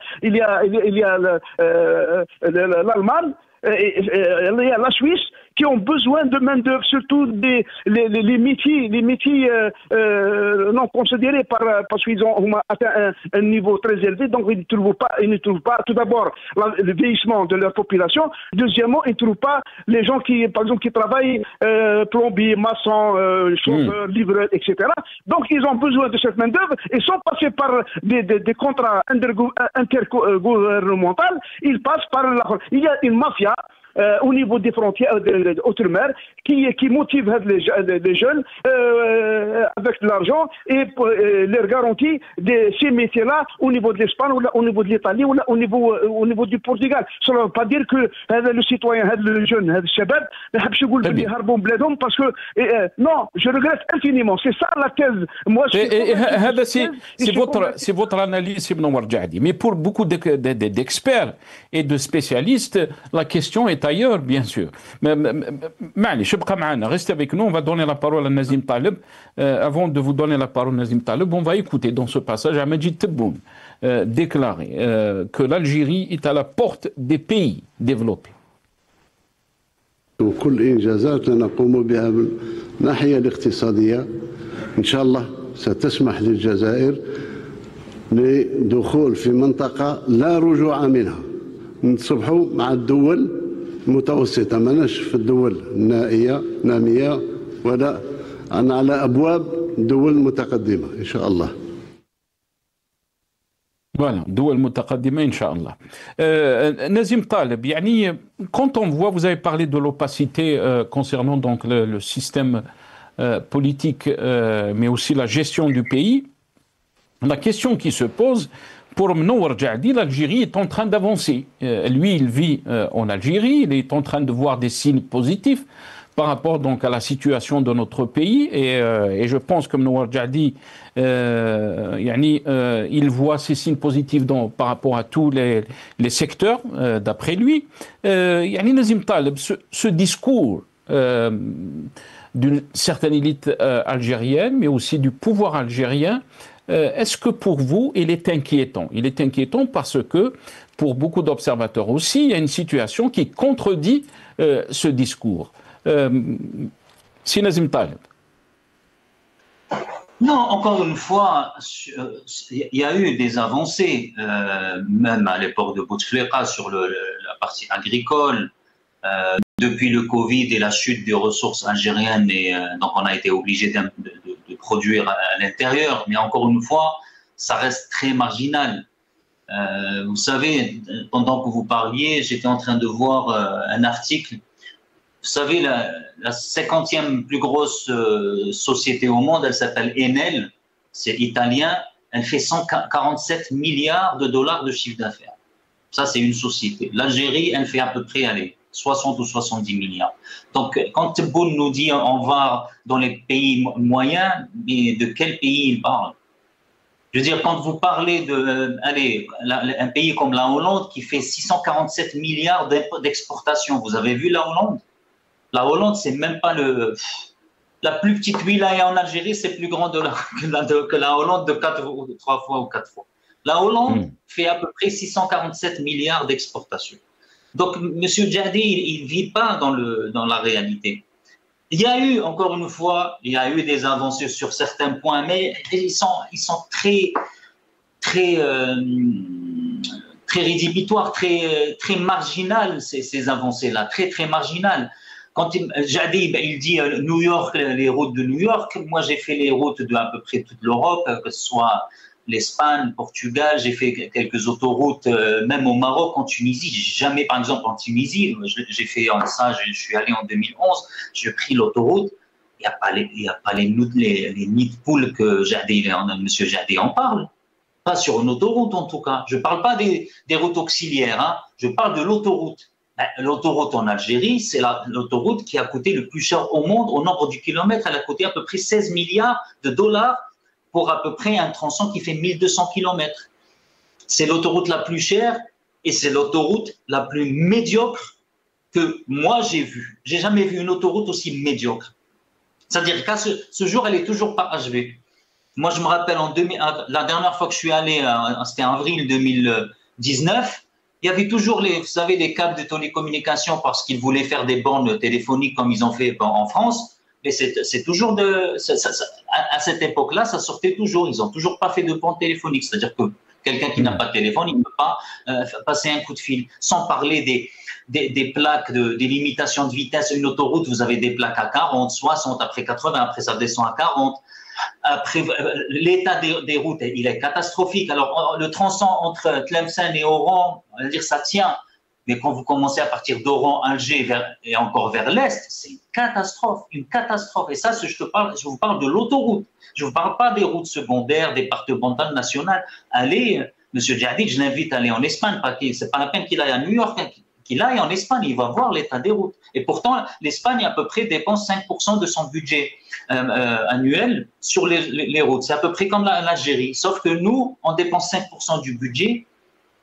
l'Allemagne, il y a la Suisse, qui ont besoin de main-d'œuvre, surtout les métiers non considérés parce qu'ils ont atteint un niveau très élevé, donc ils ne trouvent pas tout d'abord le vieillissement de leur population, deuxièmement, ils ne trouvent pas les gens qui, par exemple, qui travaillent plombiers, maçons, chauffeurs, livreurs, etc. Donc ils ont besoin de cette main-d'œuvre et sans passer par des contrats intergouvernementaux, ils passent par il y a une mafia au niveau des frontières outre-mer qui motive les jeunes avec de l'argent et leur garantit ces métiers-là au niveau de l'Espagne ou au niveau de l'Italie ou au niveau du Portugal. Ça ne veut pas dire que le citoyen, le jeune, le shabab, parce que non, je regrette infiniment. C'est ça la thèse. Moi, c'est votre analyse, Ibn Omar Jahdi. Mais pour beaucoup d'experts et de spécialistes, la question est ailleurs, bien sûr. Restez avec nous, on va donner la parole à Nazim Taleb. Avant de vous donner la parole à Nazim Taleb, on va écouter dans ce passage Ahmedjid Tebboune déclarer que l'Algérie est à la porte des pays développés. وكل إنجازاتنا نقوم بها من الناحية الاقتصادية إن شاء الله ستسمح للجزائر لدخول في منطقة لا رجوع منها. نتصبحوا مع الدول متوسطة، ماناش في الدول نامية ولا أنا على أبواب دول متقدمة إن شاء الله. Voilà, دول متقدمة إن شاء الله. Nazim Taleb, يعني, quand on voit, vous avez parlé de l'opacité concernant donc le système politique, mais aussi la gestion du pays. La question qui se pose, pour Mnowar Jahdi, l'Algérie est en train d'avancer. Lui, il vit en Algérie, il est en train de voir des signes positifs par rapport donc à la situation de notre pays, et je pense que Mnowar Jahdi, il voit ces signes positifs par rapport à tous les secteurs, d'après lui. Nazim Taleb, ce discours d'une certaine élite algérienne, mais aussi du pouvoir algérien, est-ce que pour vous, il est inquiétant? Il est inquiétant parce que, pour beaucoup d'observateurs aussi, il y a une situation qui contredit ce discours. Si Nazim Taleb. Non, encore une fois, il y a eu des avancées, même à l'époque de Bouteflika sur la partie agricole. Depuis le Covid et la chute des ressources algériennes, et donc on a été obligé de produire à l'intérieur, mais encore une fois, ça reste très marginal. Vous savez, pendant que vous parliez, j'étais en train de voir un article. Vous savez, la 50e plus grosse société au monde, elle s'appelle Enel, c'est italien, elle fait 147 milliards de dollars de chiffre d'affaires. Ça, c'est une société. L'Algérie, elle fait à peu près, 60 ou 70 milliards. Donc, quand Tebboune nous dit on va dans les pays moyens, mais de quel pays il parle? Je veux dire, quand vous parlez un pays comme la Hollande qui fait 647 milliards d'exportation, vous avez vu la Hollande? La Hollande, c'est même pas la plus petite wilaya en Algérie, c'est plus grand que la Hollande de 3 fois ou 4 fois. La Hollande fait à peu près 647 milliards d'exportation. Donc, M. Jahdi, il ne vit pas dans la réalité. Il y a eu, encore une fois, il y a eu des avancées sur certains points, mais ils sont très rédhibitoires, très marginales, ces avancées-là, très marginales. Quand Jahdi, il dit New York, les routes de New York, moi j'ai fait les routes de à peu près toute l'Europe, que ce soit l'Espagne, le Portugal, j'ai fait quelques autoroutes, même au Maroc, en Tunisie. Jamais, par exemple, en Tunisie, j'ai fait ça, je suis allé en 2011, j'ai pris l'autoroute. Il n'y a pas les nids de poules que M. Jahdi en parle. Pas sur une autoroute, en tout cas. Je ne parle pas des routes auxiliaires, hein. Je parle de l'autoroute. L'autoroute en Algérie, c'est l'autoroute qui a coûté le plus cher au monde. Au nombre du kilomètre, elle a coûté à peu près 16 milliards de dollars pour à peu près un tronçon qui fait 1200 km. C'est l'autoroute la plus chère et c'est l'autoroute la plus médiocre que moi j'ai vue. J'ai jamais vu une autoroute aussi médiocre. C'est-à-dire qu'à ce jour, elle est toujours pas achevée. Moi, je me rappelle, la dernière fois que je suis allé, c'était en avril 2019, il y avait toujours vous savez, les câbles de télécommunication parce qu'ils voulaient faire des bornes téléphoniques comme ils ont fait en France. Mais c'est toujours à cette époque-là, ça sortait toujours. Ils n'ont toujours pas fait de borne téléphonique. C'est-à-dire que quelqu'un qui n'a pas de téléphone, il ne peut pas passer un coup de fil. Sans parler des plaques, des limitations de vitesse. Une autoroute, vous avez des plaques à 40, 60, après 80, après ça descend à 40. Après, l'état des routes, il est catastrophique. Alors, le tronçon entre Tlemcen et Oran, on va dire, ça tient. Mais quand vous commencez à partir d'Oran, Alger et encore vers l'Est, c'est une catastrophe. Et ça, je vous parle de l'autoroute. Je ne vous parle pas des routes secondaires, départementales, nationales. Allez, M. Jahdi, je l'invite à aller en Espagne. Ce n'est pas la peine qu'il aille à New York, qu'il aille en Espagne. Il va voir l'état des routes. Et pourtant, l'Espagne, à peu près, dépense 5% de son budget annuel sur les routes. C'est à peu près comme l'Algérie. Sauf que nous, on dépense 5% du budget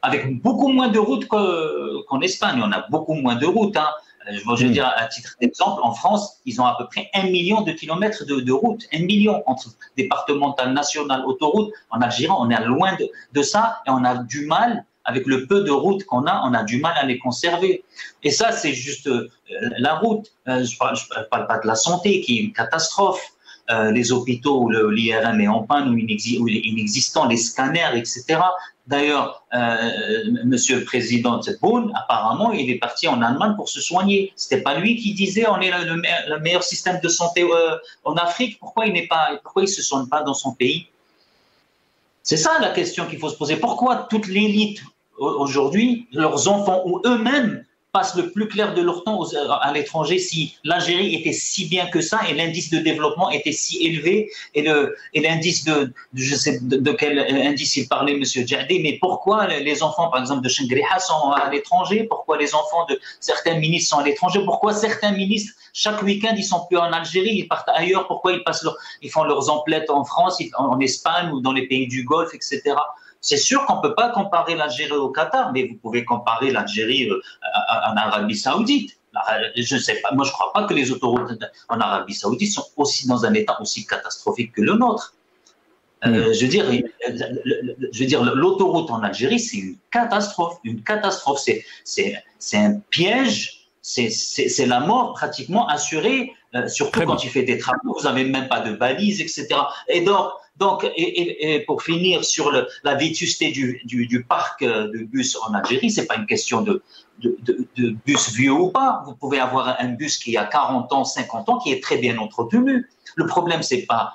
avec beaucoup moins de routes qu'en Espagne. On a beaucoup moins de routes. Hein. Je veux dire, à titre d'exemple, en France, ils ont à peu près 1 million de kilomètres de routes. 1 million entre départementales, nationales, autoroutes. En Algérie, on est loin de ça et on a du mal, avec le peu de routes qu'on a, on a du mal à les conserver. Et ça, c'est juste la route. Je ne parle pas de la santé, qui est une catastrophe. les hôpitaux où l'IRM est en panne, où inexistant, les scanners, etc. D'ailleurs, Monsieur le Président Tebboune, apparemment, il est parti en Allemagne pour se soigner. C'était pas lui qui disait on est le meilleur système de santé en Afrique. Pourquoi il se soigne pas dans son pays? C'est ça la question qu'il faut se poser. Pourquoi toute l'élite aujourd'hui, leurs enfants ou eux-mêmes passent le plus clair de leur temps à l'étranger, si l'Algérie était si bien que ça et l'indice de développement était si élevé et l'indice je sais de quel indice il parlait M. Djadé, mais pourquoi les enfants par exemple de Chengriha sont à l'étranger, pourquoi les enfants de certains ministres sont à l'étranger, pourquoi certains ministres chaque week-end ils sont plus en Algérie, ils partent ailleurs, pourquoi ils font leurs emplettes en France, en Espagne ou dans les pays du Golfe, etc. C'est sûr qu'on ne peut pas comparer l'Algérie au Qatar, mais vous pouvez comparer l'Algérie en Arabie Saoudite. Je ne sais pas, moi je ne crois pas que les autoroutes en Arabie Saoudite sont aussi dans un état aussi catastrophique que le nôtre. Je veux dire, l'autoroute en Algérie, c'est une catastrophe. Une catastrophe, c'est un piège, c'est la mort pratiquement assurée, surtout quand il fait des travaux, vous n'avez même pas de balises, etc. Et donc, pour finir sur la vétusté du parc de bus en Algérie, ce n'est pas une question de bus vieux ou pas. Vous pouvez avoir un bus qui a 40 ans, 50 ans, qui est très bien entretenu. Le problème, ce n'est pas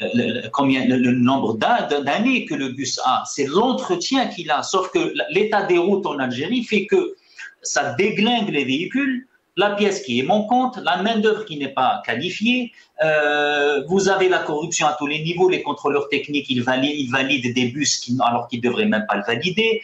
le nombre d'années que le bus a, c'est l'entretien qu'il a. Sauf que l'état des routes en Algérie fait que ça déglingue les véhicules, la pièce qui est manquante, la main-d'œuvre qui n'est pas qualifiée, vous avez la corruption à tous les niveaux, les contrôleurs techniques, ils valident des bus alors qu'ils ne devraient même pas le valider,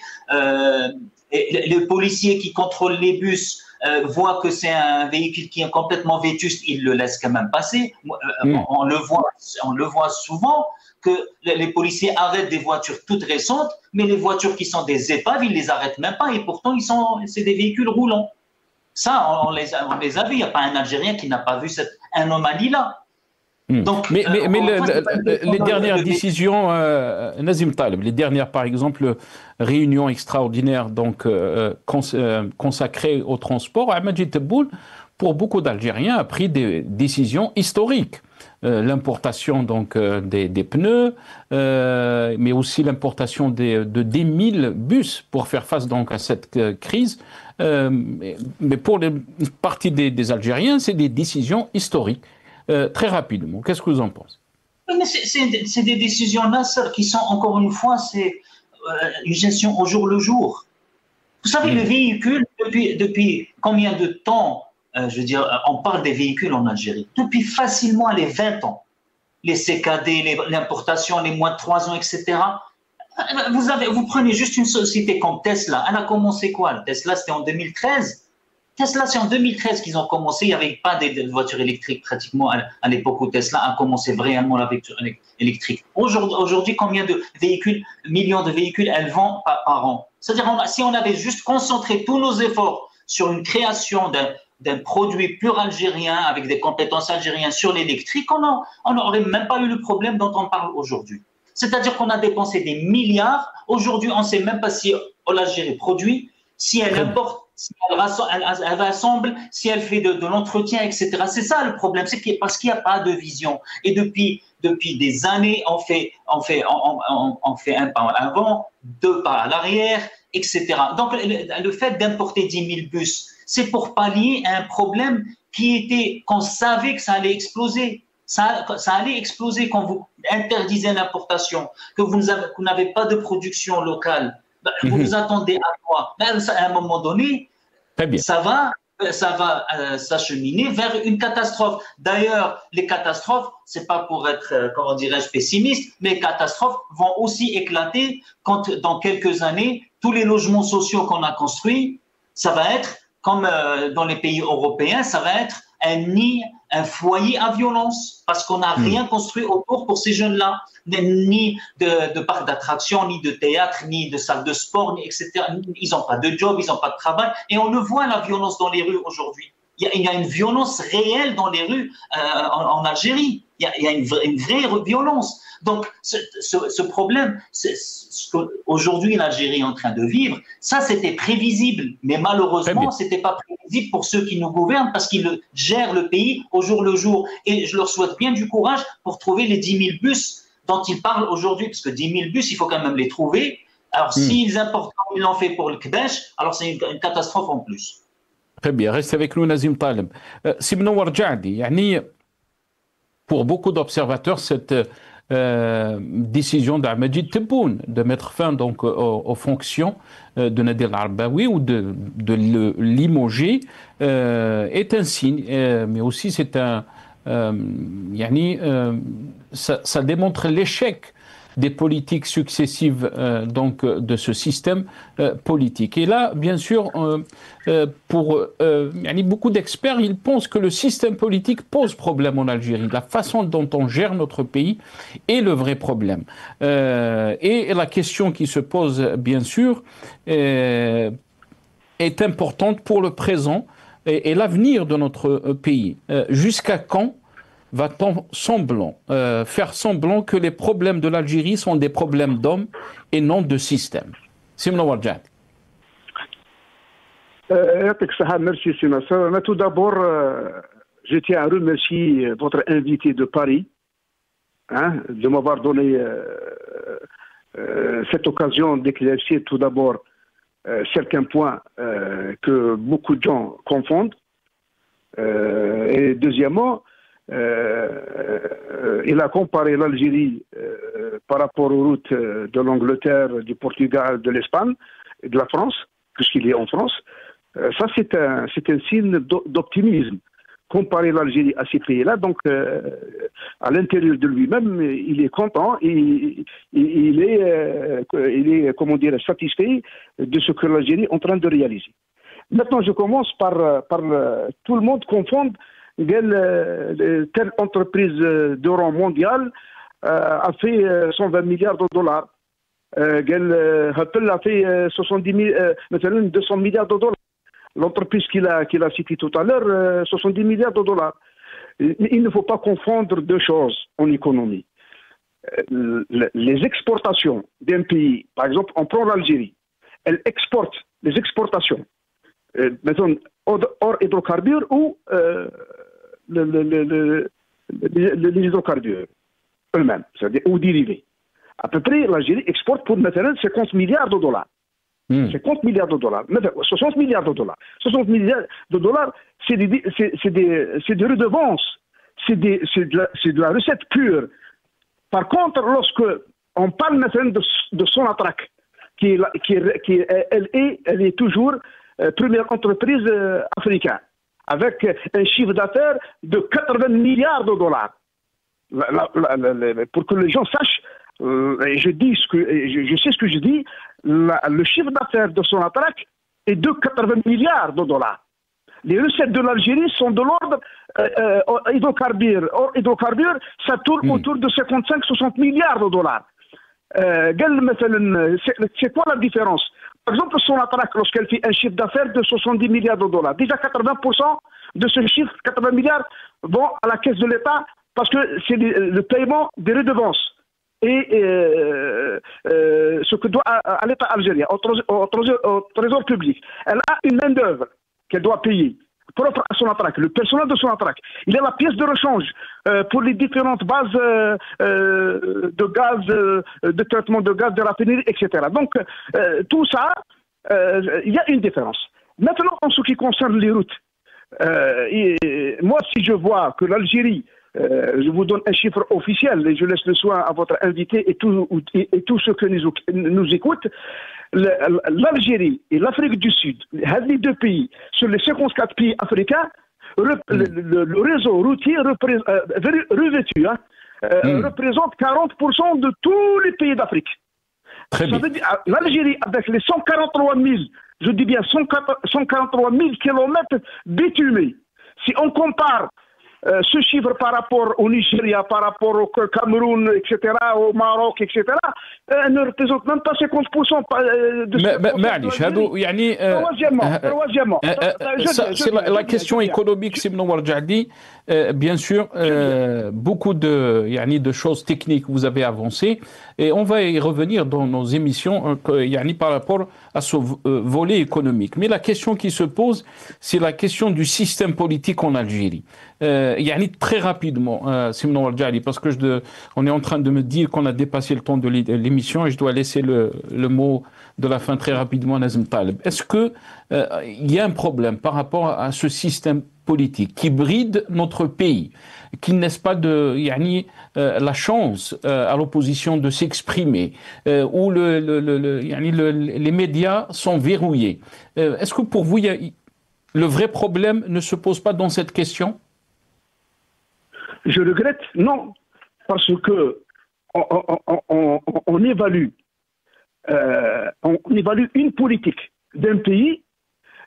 et les policiers qui contrôlent les bus voient que c'est un véhicule qui est complètement vétuste, ils le laissent quand même passer. On le voit souvent, que les policiers arrêtent des voitures toutes récentes, mais les voitures qui sont des épaves, ils ne les arrêtent même pas, et pourtant, c'est des véhicules roulants. Ça, on les a vus. Il n'y a pas un Algérien qui n'a pas vu cette anomalie-là. Donc, mais les dernières décisions, Nazim Taleb, les dernières, par exemple, réunions extraordinaires donc, consacrées au transport, Majid Tebboune, pour beaucoup d'Algériens, a pris des décisions historiques. L'importation donc des pneus, mais aussi l'importation de 10 000 bus pour faire face donc à cette crise. Mais pour une partie des Algériens, c'est des décisions historiques. Très rapidement, qu'est-ce que vous en pensez? Mais c'est des décisions Nasser qui sont, encore une fois, c'est une gestion au jour le jour. Vous savez, le véhicule, depuis combien de temps, je veux dire, on parle des véhicules en Algérie? Depuis facilement les 20 ans. Les CKD, l'importation, les moins de 3 ans, etc. Vous prenez juste une société comme Tesla. Elle a commencé quoi? Tesla, c'était en 2013. Tesla, c'est en 2013 qu'ils ont commencé. Il n'y avait pas de voitures électriques pratiquement à l'époque où Tesla a commencé vraiment la voiture électrique. Aujourd'hui, combien de véhicules, millions de véhicules, elles vendent par an? C'est-à-dire, si on avait juste concentré tous nos efforts sur une création d'un produit pur algérien avec des compétences algériennes sur l'électrique, on n'aurait même pas eu le problème dont on parle aujourd'hui. C'est-à-dire qu'on a dépensé des milliards. Aujourd'hui, on ne sait même pas si l'Algérie produit, si elle importe, si elle rassemble, si elle fait de l'entretien, etc. C'est ça le problème, c'est parce qu'il n'y a pas de vision. Et depuis des années, on fait un pas en avant, 2 pas à l'arrière, etc. Donc le fait d'importer 10 000 bus, c'est pour pallier à un problème qu'on savait que ça allait exploser. Ça allait exploser quand vous interdisez l'importation, que vous n'avez pas de production locale. Vous vous attendez à quoi? À un moment donné, ça va s'acheminer vers une catastrophe. D'ailleurs, les catastrophes, c'est pas pour être, comment dirais-je, pessimiste, mais les catastrophes vont aussi éclater quand, dans quelques années, tous les logements sociaux qu'on a construits, ça va être, comme dans les pays européens, ça va être un nid, un foyer à violence, parce qu'on n'a rien construit autour pour ces jeunes-là, ni de parcs d'attractions, ni de théâtre, ni de salles de sport, etc. Ils n'ont pas de job, ils n'ont pas de travail, et on le voit, la violence dans les rues aujourd'hui. Il y a une violence réelle dans les rues en Algérie. Il y a une vraie violence. Donc, ce problème, ce qu'aujourd'hui l'Algérie est en train de vivre, ça c'était prévisible. Mais malheureusement, ce n'était pas prévisible pour ceux qui nous gouvernent parce qu'ils gèrent le pays au jour le jour. Et je leur souhaite bien du courage pour trouver les 10 000 bus dont ils parlent aujourd'hui. Parce que 10 000 bus, il faut quand même les trouver. Alors, s'ils importent comme ils l'ont fait pour le Kbech, alors c'est une catastrophe en plus. Très bien, reste avec nous Nazim Taleb. Si Mnowar Jadi, pour beaucoup d'observateurs, cette décision d'Ahmedine Tebboune de mettre fin donc aux fonctions de Nadir Al-Arbaoui ou de le limoger est un signe, mais aussi c'est un ça démontre l'échec des politiques successives donc de ce système politique. Et là, bien sûr, pour beaucoup d'experts, ils pensent que le système politique pose problème en Algérie. La façon dont on gère notre pays est le vrai problème. Et la question qui se pose, bien sûr, est importante pour le présent et l'avenir de notre pays. Jusqu'à quand va-t-on faire semblant que les problèmes de l'Algérie sont des problèmes d'hommes et non de système? Mnowar Jadi. Merci, Sina. Tout d'abord, je tiens à remercier votre invité de Paris de m'avoir donné cette occasion d'éclaircir tout d'abord certains points que beaucoup de gens confondent. Et deuxièmement, il a comparé l'Algérie par rapport aux routes de l'Angleterre, du Portugal, de l'Espagne et de la France, puisqu'il est en France. Ça, c'est un signe d'optimisme. Comparer l'Algérie à ces pays-là, donc à l'intérieur de lui-même, il est content et il est comment dire, satisfait de ce que l'Algérie est en train de réaliser. Maintenant, je commence par tout le monde confond telle entreprise de rang mondial a fait 120 milliards de dollars. Apple a fait 200 milliards de dollars. L'entreprise qu'il a citée tout à l'heure, 70 milliards de dollars. Il ne faut pas confondre deux choses en économie. Les exportations d'un pays, par exemple, on prend l'Algérie, elle exporte les exportations, mettons, hors hydrocarbures ou les hydrocarbures eux-mêmes, c'est-à-dire ou dérivés. À peu près, l'Algérie exporte pour maintenant 50 milliards de dollars. 50 milliards de dollars, 60 milliards de dollars. 60 milliards de dollars, c'est des redevances, c'est de la recette pure. Par contre, lorsque on parle maintenant de Sonatrach, elle est toujours première entreprise africaine, avec un chiffre d'affaires de 80 milliards de dollars. Pour que les gens sachent, et je sais ce que je dis, le chiffre d'affaires de Sonatrach est de 80 milliards de dollars. Les recettes de l'Algérie sont de l'ordre hydrocarbures. Or, hydrocarbures, ça tourne autour de 55-60 milliards de dollars. C'est quoi la différence? Par exemple, Sonatrach, lorsqu'elle fait un chiffre d'affaires de 70 milliards de dollars, déjà 80% de ce chiffre, 80 milliards, vont à la caisse de l'État parce que c'est le paiement des redevances. Et ce que doit à l'État algérien, au trésor public. Elle a une main-d'œuvre qu'elle doit payer, propre à Sonatrach, le personnel de Sonatrach. Il y a la pièce de rechange pour les différentes bases de gaz, de traitement de gaz, de raffinerie, etc. Donc, tout ça, il y a une différence. Maintenant, en ce qui concerne les routes, moi, si je vois que l'Algérie, je vous donne un chiffre officiel et je laisse le soin à votre invité et tous ceux qui nous écoutent. L'Algérie et l'Afrique du Sud, les deux pays, sur les 54 pays africains, le réseau routier revêtu représente 40% de tous les pays d'Afrique. Ça veut dire l'Algérie, avec les 143 000, je dis bien 143 000 kilomètres bitumés, si on compare ce chiffre par rapport au Nigeria, par rapport au Cameroun, etc., au Maroc, etc., ne représente même pas 50% de troisièmement. C'est la question économique, Sibno Warjadi. Bien sûr, beaucoup de choses techniques vous avez avancées, et on va y revenir dans nos émissions par rapport à ce volet économique. Mais la question qui se pose, c'est la question du système politique en Algérie. Très rapidement, Sibno Warjadi, parce que on est en train de me dire qu'on a dépassé le temps de l'émission et je dois laisser le mot de la fin très rapidement à Nazim Taleb. Est-ce qu'il y a un problème par rapport à ce système politique qui bride notre pays, qui ne laisse pas la chance à l'opposition de s'exprimer, où les médias sont verrouillés? Est-ce que pour vous, le vrai problème ne se pose pas dans cette question? Je regrette, non, parce que on évalue une politique d'un pays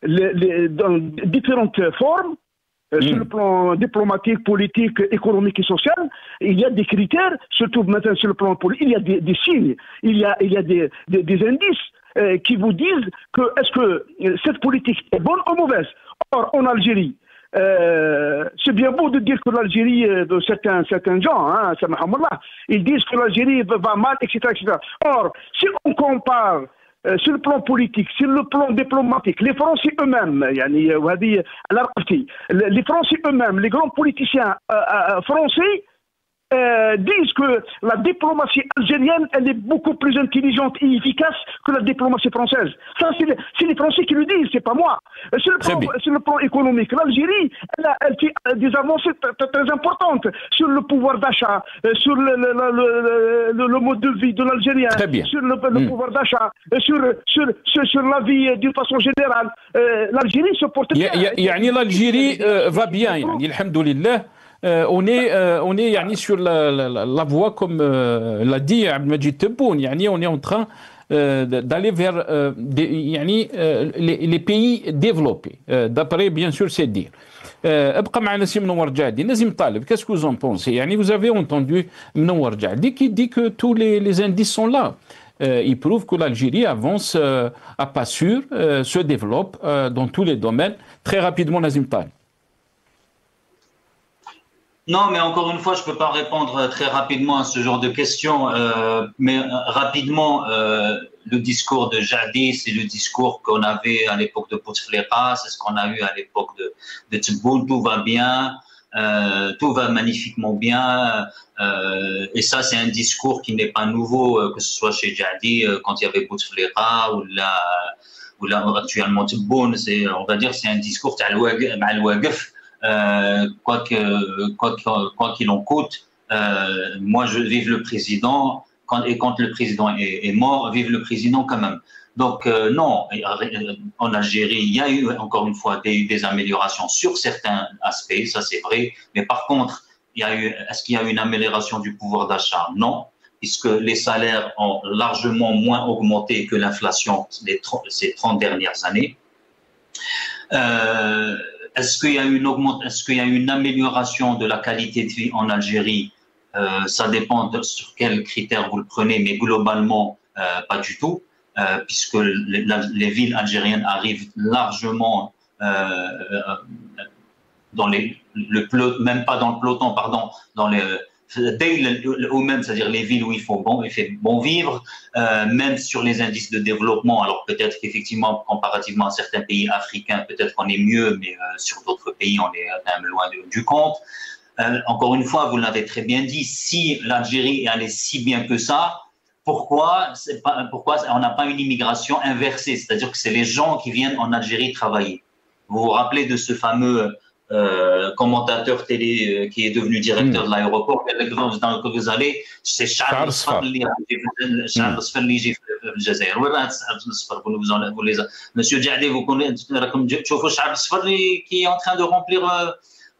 dans différentes formes, sur le plan diplomatique, politique, économique et social. Il y a des critères, surtout maintenant sur le plan politique, il y a des signes, il y a des indices qui vous disent que est-ce que cette politique est bonne ou mauvaise. Or, en Algérie, c'est bien beau de dire que l'Algérie, de certains gens, ils disent que l'Algérie va mal, etc., etc. Or, si on compare sur le plan politique, sur le plan diplomatique, les Français eux-mêmes, les Français eux-mêmes, les grands politiciens français, disent que la diplomatie algérienne, elle est beaucoup plus intelligente et efficace que la diplomatie française. Ça, c'est les Français qui le disent, c'est pas moi. Sur le plan économique, l'Algérie, elle fait des avancées très importantes sur le pouvoir d'achat, sur le mode de vie de l'Algérien, sur le pouvoir d'achat, sur la vie d'une façon générale. L'Algérie se porte bien. L'Algérie va bien, alhamdoulilah. On est sur la voie, comme l'a dit Abdelmajid Tebboune. On est en train d'aller vers les pays développés, d'après bien sûr c'est dire. ابقى مع نسيم منور جادي. Nazim Taleb, qu'est-ce que vous en pensez? Vous avez entendu منور Jaddi qui dit que tous les indices sont là. Il prouve que l'Algérie avance à pas sûr, se développe dans tous les domaines. Très rapidement, Nazim Taleb. Non, mais encore une fois, je ne peux pas répondre très rapidement à ce genre de questions. Mais rapidement, le discours de Jaddi, c'est le discours qu'on avait à l'époque de Bouteflika, c'est ce qu'on a eu à l'époque de Tebboune. Tout va bien, tout va magnifiquement bien. Et ça, c'est un discours qui n'est pas nouveau, que ce soit chez Jaddi, quand il y avait Bouteflika ou là actuellement Tebboune. On va dire c'est un discours al-Waqf. Quoi qu'il en coûte, moi je vive le président, quand le président est mort, vive le président quand même. Donc non, en Algérie, il y a eu encore une fois des améliorations sur certains aspects, ça c'est vrai, mais par contre, est-ce qu'il y a eu une amélioration du pouvoir d'achat? Non, puisque les salaires ont largement moins augmenté que l'inflation ces 30 dernières années. Est-ce qu'il y a eu une amélioration de la qualité de vie en Algérie? Ça dépend sur quels critères vous le prenez, mais globalement, pas du tout, puisque les villes algériennes arrivent largement dans même pas dans le peloton, pardon, dans ou même, c'est-à-dire les villes où il fait bon vivre, même sur les indices de développement. Alors peut-être qu'effectivement, comparativement à certains pays africains, peut-être qu'on est mieux, mais sur d'autres pays, on est quand même loin du compte. Encore une fois, vous l'avez très bien dit, si l'Algérie est allée si bien que ça, pourquoi on n'a pas une immigration inversée? C'est-à-dire que c'est les gens qui viennent en Algérie travailler. Vous vous rappelez de ce fameux commentateur télé qui est devenu directeur de l'aéroport, que vous allez, c'est Charles Sfarli, Monsieur Jaddi, vous connaissez Charles Sfarli qui est en train de remplir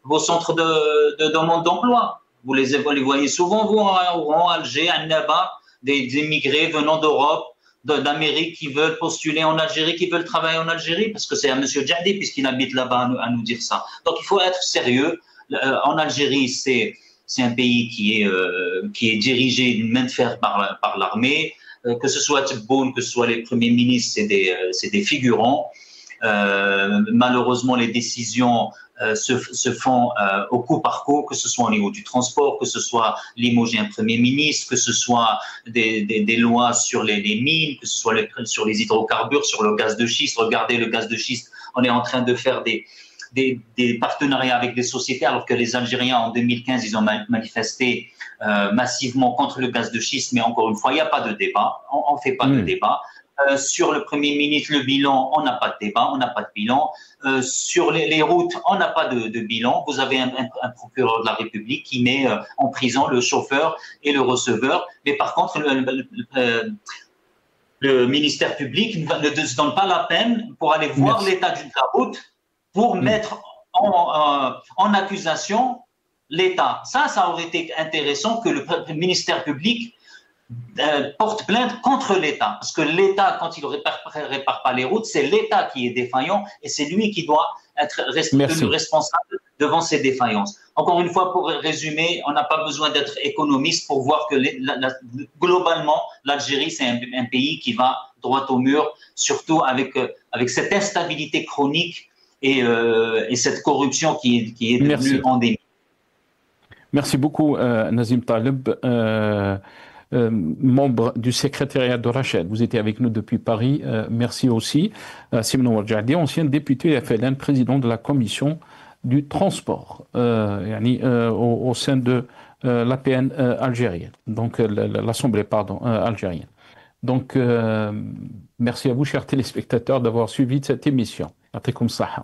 vos centres de demande d'emploi. Vous les voyez souvent, vous, à Oran, Alger, à Naba, des immigrés venant d'Europe, d'Amérique qui veulent postuler en Algérie, qui veulent travailler en Algérie, parce que c'est à M. Jaddi, puisqu'il habite là-bas, à nous dire ça. Donc il faut être sérieux. En Algérie, c'est un pays qui est dirigé de main de fer par l'armée. Que ce soit Tebboune, que ce soit les premiers ministres, c'est des figurants. Malheureusement, les décisions se font au coup par coup, que ce soit au niveau du transport, que ce soit limoger un premier ministre, que ce soit des lois sur les mines, que ce soit sur les hydrocarbures, sur le gaz de schiste. Regardez le gaz de schiste, on est en train de faire des partenariats avec des sociétés, alors que les Algériens, en 2015, ils ont manifesté massivement contre le gaz de schiste, mais encore une fois, il n'y a pas de débat, on ne fait pas de débat. Sur le Premier ministre, le bilan, on n'a pas de débat, on n'a pas de bilan. Sur les routes, on n'a pas de bilan. Vous avez un procureur de la République qui met en prison le chauffeur et le receveur. Mais par contre, le ministère public ne se donne pas la peine pour aller voir l'état de la route pour mettre en accusation l'État. Ça aurait été intéressant que le ministère public porte plainte contre l'État. Parce que l'État, quand il ne répare pas les routes, c'est l'État qui est défaillant et c'est lui qui doit être responsable devant ces défaillances. Encore une fois, pour résumer, on n'a pas besoin d'être économiste pour voir que globalement, l'Algérie, c'est un pays qui va droit au mur, surtout avec cette instabilité chronique et cette corruption qui est devenue endémique. Merci beaucoup, Nazim Taleb. Membre du secrétariat de Rachel. Vous étiez avec nous depuis Paris. Merci aussi. Sim Nawar Jaddi, ancien député FLN, président de la commission du transport au sein de l'APN algérienne, donc l'Assemblée algérienne. Donc, merci à vous, chers téléspectateurs, d'avoir suivi cette émission. Yatikum saha.